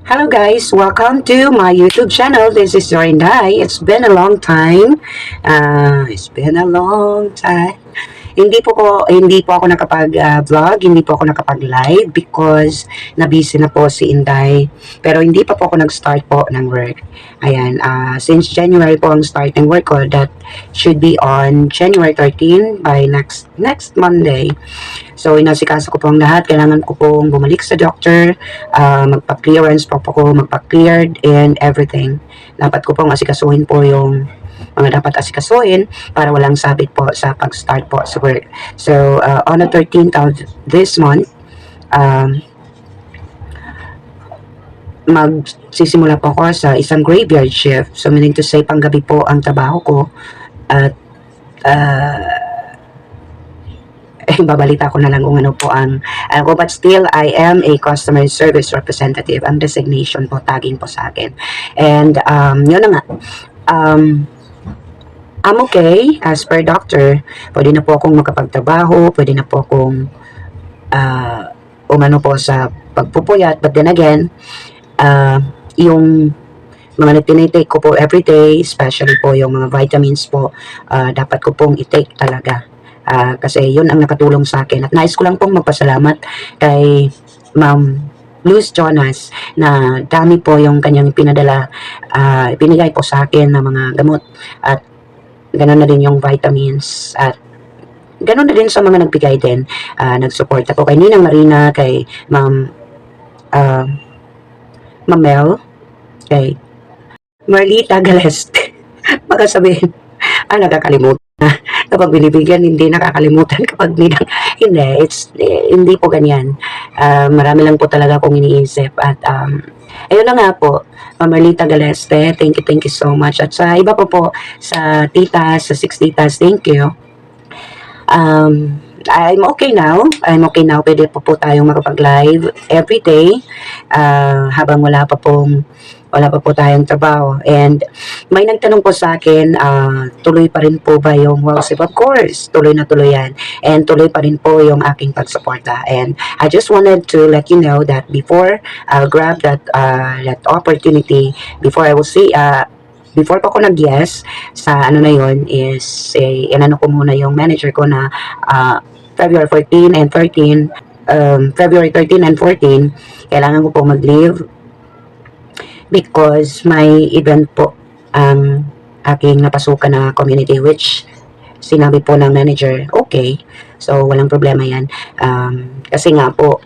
Hello guys, welcome to my YouTube channel. This is Jorinday. It's been a long time. It's been a long time. Hindi po ako nakapag-vlog, hindi po ako nakapag-live because na-busy na po si Inday. Pero hindi pa po ako nag-start po ng work. Ayan, since January po ang start ng work ko, that should be on January 13 by next Monday. So, inasikaso ko po ang lahat. Kailangan ko pong bumalik sa doctor, magpa-clearance po ako, magpa-cleared and everything. Dapat ko pong asikasuhin po yung mga dapat asikasuhin para walang sabit po sa pag-start po sa work. So, on the 13th of this month, magsisimula po ako sa isang graveyard shift. So, meaning to say, panggabi po ang trabaho ko at babalita ko na lang kung ano po ang but still I am a customer service representative. Ang designation po, tagging po sa akin. And yun na nga, I'm okay as per doctor. Pwede na po akong makapagtrabaho, pwede na po akong umano po sa pagpupuyat, but then again, yung mga tinitake ko po everyday, especially po yung mga vitamins po, dapat ko pong i-take talaga. Kasi yun ang nakatulong sa akin. At nais ko lang pong magpasalamat kay Ma'am Luz Jonas na dami po yung kanyang pinigay po sa akin na mga gamot. At ganoon na din yung vitamins. At ganoon na din sa mga nagbigay din. Nag-support ako kay Ninang Marina, kay Ma'am Mel, kay Marlita Galeste. Baka sabihin, nakakalimutan na. Kapag binibigyan, hindi nakakalimutan. Kapag hindi po ganyan. Marami lang po talaga akong iniisip. At ayun na nga po, Marlita Galeste, thank you so much. At sa iba po sa titas, sa 6 titas, thank you. I'm okay now. Pwede po tayong makapag-live every day habang wala pa po tayong trabaho. And may nagtanong po sa akin, tuloy pa rin po ba yung WowSave? Of course, tuloy na tuloy yan. And tuloy pa rin po yung aking pagsuporta. And I just wanted to let you know that before I'll grab that opportunity, before I will see, before pa ako nag-yes sa ano na yon is, inano ko muna yung manager ko na February 14 and 13, February 13 and 14, kailangan ko po mag-leave because may event po ang aking napasukan na community, which sinabi po ng manager, okay, so walang problema yan. Kasi nga po,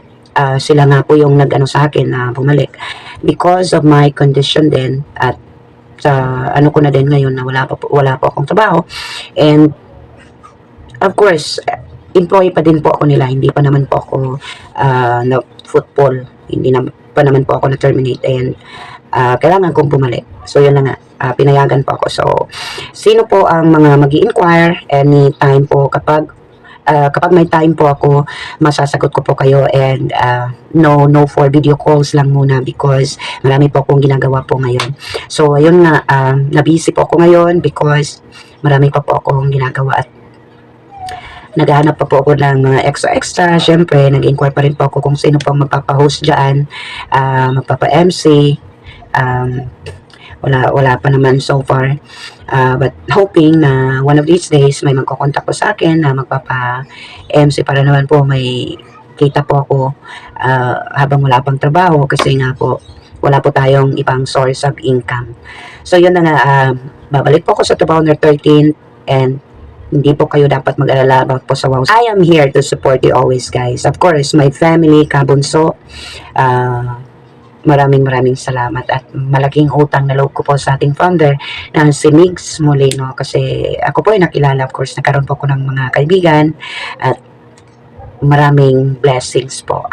sila nga po yung nag-ano sa akin na bumalik because of my condition din at sa ano ko na din ngayon na wala po akong trabaho. And of course, employee pa din po ako nila, hindi pa naman po ako na football, pa naman po ako na terminate, and kailangan kong bumalik. So yun na nga, pinayagan po ako. So sino po ang mga mag-i-inquire anytime po, kapag may time po ako, masasagot ko po kayo. And no for video calls lang muna because marami po akong ginagawa po ngayon. So ayun nga, na-busy po ako ngayon because marami pa po akong ginagawa at naghahanap pa po ako ng mga extra. Syempre, nag-inquire pa rin po ako kung sino po magpapa-host dyan, magpapa-MC. Wala pa naman so far. But hoping na one of these days may magkocontact po sa akin na magpapa-MC para naman po may kita po ako habang wala pang trabaho, kasi nga po wala po tayong ibang source of income. So yun na nga, babalik po ako sa trabaho na 13, and hindi po kayo dapat mag-alala about po sa WOW. I am here to support you always, guys. Of course, my family, kabunso, maraming salamat at malaking utang na loob ko po sa ating founder na si Migs Molino, kasi ako po ay nakilala, of course, nagkaroon po ako ng mga kaibigan at maraming blessings po.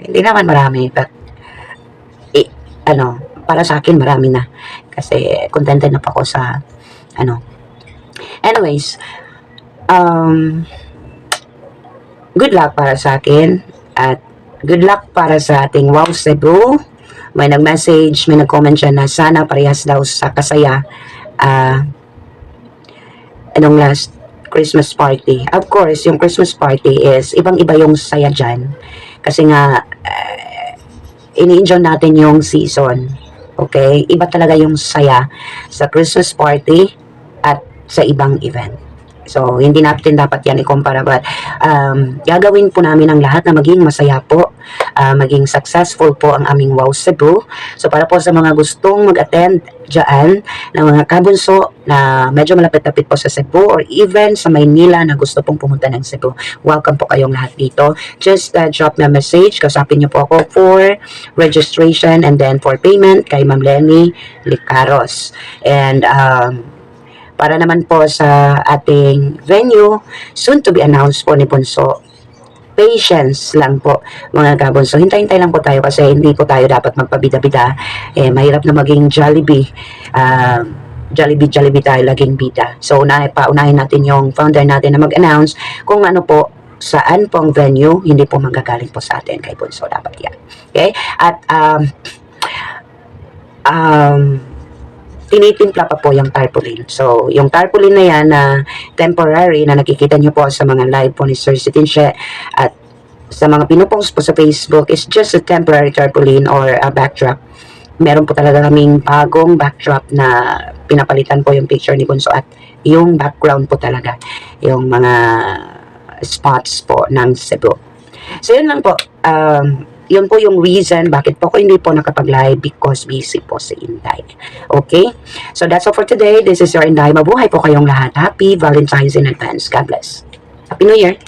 Hindi naman marami, but para sa akin marami na, kasi contented na po ako sa anyways, good luck para sa akin at good luck para sa ating Wow Cebu. May nag-message, may nag-comment siya na sana parehas daw sa kasaya anong last Christmas party. Of course, yung Christmas party is ibang-iba yung saya dyan. Kasi nga, ini-enjoy natin yung season. Okay? Iba talaga yung saya sa Christmas party at sa ibang event. So, hindi natin dapat yan ikumpara. But, gagawin po namin ang lahat na maging masaya po, maging successful po ang aming Wow Cebu. So, para po sa mga gustong mag-attend dyan, ng mga kabunso na medyo malapit-lapit po sa Cebu or even sa Maynila na gusto pong pumunta ng Cebu, welcome po kayong lahat dito. Just drop na message, kasapin niyo po ako for registration and then for payment kay Ma'am Lenny Licaros. And, para naman po sa ating venue, soon to be announced po ni Bunso. Patience lang po mga kabunso. Hintay-hintay lang po tayo kasi hindi po tayo dapat magpabida-bida. Mahirap na maging Jollibee. Jollibee tayo laging bida. So paunahin natin yung founder natin na mag-announce kung ano po saan pong venue, hindi po manggagaling po sa atin kay Bunso. Dapat yan. Okay? At tinitimpla pa po yung tarpaulin. So, yung tarpaulin na yan na temporary na nakikita nyo po sa mga live po ni Sir Sitinche at sa mga pinupost po sa Facebook is just a temporary tarpaulin or a backdrop. Meron po talaga kaming bagong backdrop na pinapalitan po yung picture ni Bunso at yung background po talaga, yung mga spots po ng Cebu. So, yun lang po. Yun po yung reason bakit po ako hindi po nakapag-live because busy po si Inday. Okay? So that's all for today. This is your Inday. Mabuhay po kayong lahat. Happy Valentine's in advance. God bless. Happy New Year.